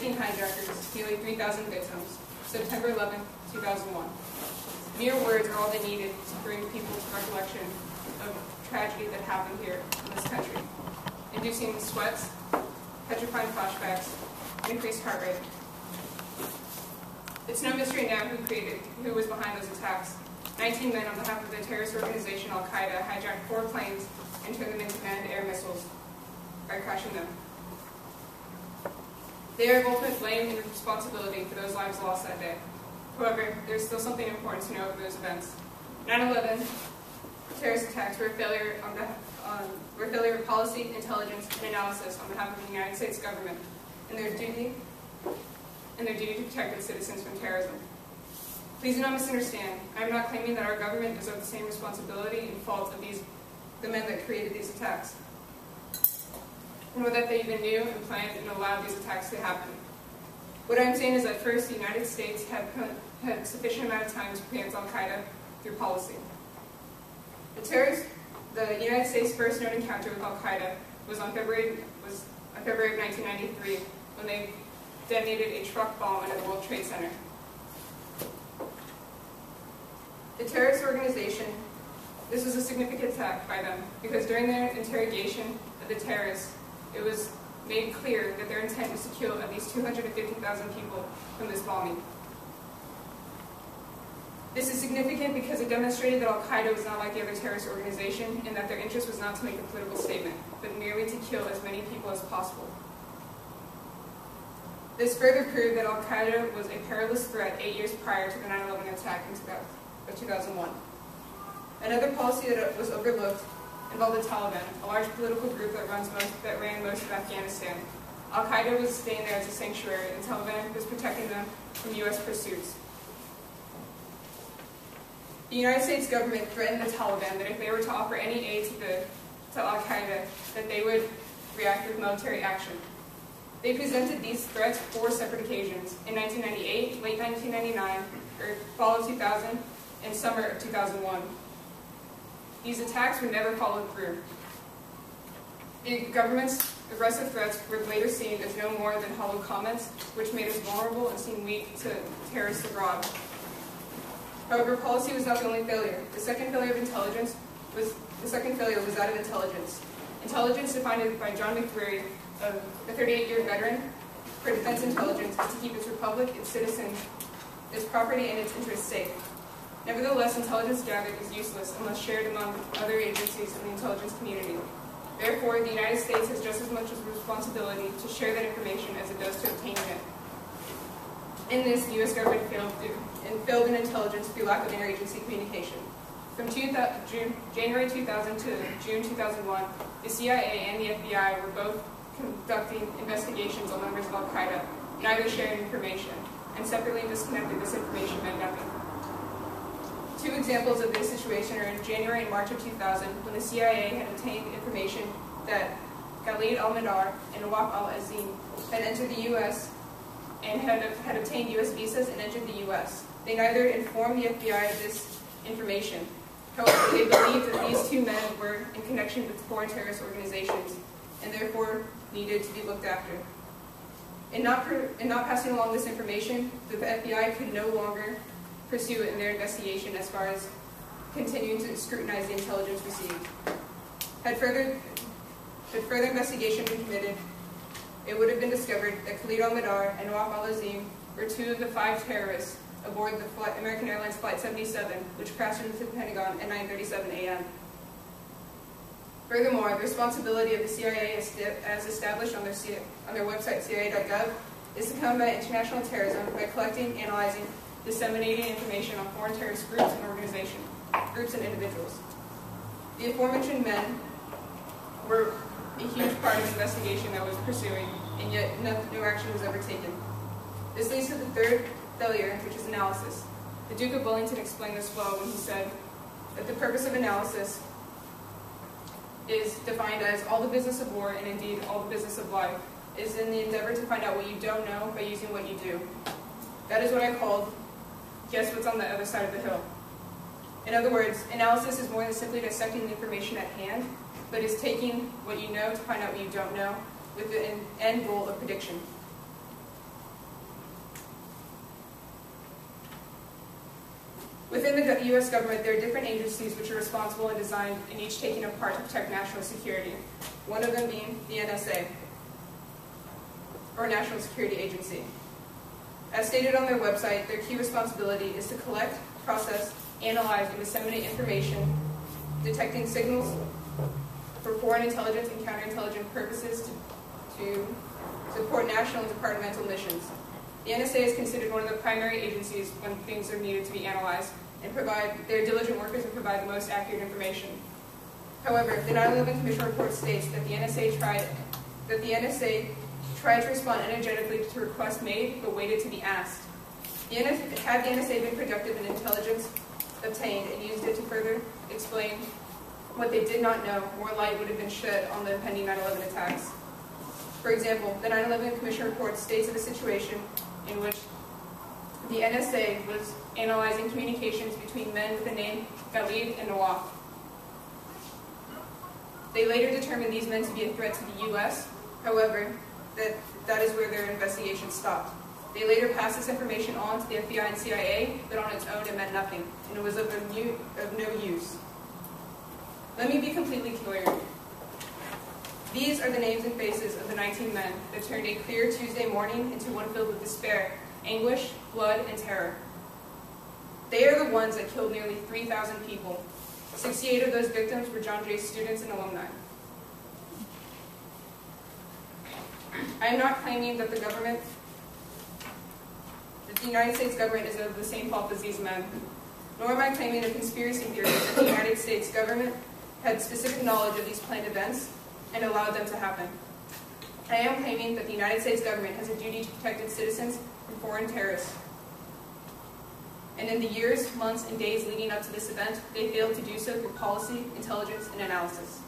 19 hijackers, nearly 3,000 victims, September 11, 2001. Mere words are all they needed to bring people to recollection of tragedy that happened here in this country, inducing sweats, petrifying flashbacks, and increased heart rate. It's no mystery now who was behind those attacks. 19 men on behalf of the terrorist organization Al-Qaeda hijacked 4 planes and turned them into manned air missiles by crashing them. They are both with blame and responsibility for those lives lost that day. However, there's still something important to know of those events. 9/11 terrorist attacks were a failure of policy, intelligence, and analysis on behalf of the United States government and their duty to protect its citizens from terrorism. Please do not misunderstand. I am not claiming that our government deserves the same responsibility and fault of the men that created these attacks, nor that they even knew and planned and allowed these attacks to happen. What I'm saying is that first, the United States had sufficient amount of time to preempt Al-Qaeda through policy. The United States' first known encounter with Al-Qaeda was on February of 1993, when they detonated a truck bomb into the World Trade Center. The terrorist organization, this was a significant attack by them, because during their interrogation of the terrorists, it was made clear that their intent was to kill at least 250,000 people from this bombing. This is significant because it demonstrated that Al-Qaeda was not like the other terrorist organization, and that their interest was not to make a political statement, but merely to kill as many people as possible. This further proved that Al-Qaeda was a perilous threat 8 years prior to the 9/11 attack of 2001. Another policy that was overlooked involved the Taliban, a large political group that ran most of Afghanistan. Al-Qaeda was staying there as a sanctuary, and the Taliban was protecting them from U.S. pursuits. The United States government threatened the Taliban that if they were to offer any aid to Al-Qaeda, that they would react with military action. They presented these threats 4 separate occasions: in 1998, late 1999, or fall of 2000, and summer of 2001. These attacks were never followed through. The government's aggressive threats were later seen as no more than hollow comments, which made us vulnerable and seemed weak to terrorists abroad. However, policy was not the only failure. The second failure was that of intelligence. Intelligence, defined by John McCreary, a 38-year veteran for defense intelligence, is to keep its republic, its citizens, its property, and its interests safe. Nevertheless, intelligence gathered is useless unless shared among other agencies in the intelligence community. Therefore, the United States has just as much of a responsibility to share that information as it does to obtaining it. In this, the U.S. government failed in intelligence through lack of interagency communication. From January 2000 to June 2001, the CIA and the FBI were both conducting investigations on members of Al-Qaeda. Neither shared information, and separately disconnected this information meant nothing. 2 examples of this situation are in January and March of 2000, when the CIA had obtained information that Khalid al-Mihdhar and Nawaf al-Azim had entered the U.S. and had obtained U.S. visas and entered the U.S. They neither informed the FBI of this information. However, they believed that these 2 men were in connection with foreign terrorist organizations, and therefore needed to be looked after. In not passing along this information, the FBI could no longer pursue it in their investigation as far as continuing to scrutinize the intelligence received. Had further investigation been committed, it would have been discovered that Khalid al-Mihdhar and Nawaf al-Azim were 2 of the 5 terrorists aboard the American Airlines Flight 77, which crashed into the Pentagon at 9:37 a.m. Furthermore, the responsibility of the CIA as established on their website, cia.gov, is to combat international terrorism by collecting, analyzing, disseminating information on foreign terrorist groups and individuals. The aforementioned men were a huge part of the investigation that was pursuing, and yet no action was ever taken. This leads to the 3rd failure, which is analysis. The Duke of Wellington explained this well when he said that the purpose of analysis is defined as all the business of war, and indeed all the business of life, is in the endeavor to find out what you don't know by using what you do. That is what I called guess what's on the other side of the hill. In other words, analysis is more than simply dissecting the information at hand, but is taking what you know to find out what you don't know, with the end goal of prediction. Within the U.S. government, there are different agencies which are responsible and designed and each taking a part to protect national security, one of them being the NSA, or National Security Agency. As stated on their website, their key responsibility is to collect, process, analyze, and disseminate information, detecting signals for foreign intelligence and counterintelligence purposes to support national and departmental missions. The NSA is considered one of the primary agencies when things are needed to be analyzed, and they're diligent workers and provide the most accurate information. However, the 9/11 Commission report states that the NSA tried to respond energetically to requests made, but waited to be asked. Had the NSA been productive in intelligence obtained and used it to further explain what they did not know, more light would have been shed on the impending 9/11 attacks. For example, the 9/11 Commission report states of a situation in which the NSA was analyzing communications between men with the name Khalid and Nawaf. They later determined these men to be a threat to the U.S., however, that is where their investigation stopped. They later passed this information on to the FBI and CIA, but on its own it meant nothing, and it was of no use. Let me be completely clear. These are the names and faces of the 19 men that turned a clear Tuesday morning into one filled with despair, anguish, blood, and terror. They are the ones that killed nearly 3,000 people. 68 of those victims were John Jay's students and alumni. I am not claiming that the United States government is of the same fault as these men, nor am I claiming a conspiracy theory that the United States government had specific knowledge of these planned events and allowed them to happen. I am claiming that the United States government has a duty to protect its citizens from foreign terrorists. And in the years, months, and days leading up to this event, they failed to do so through policy, intelligence, and analysis.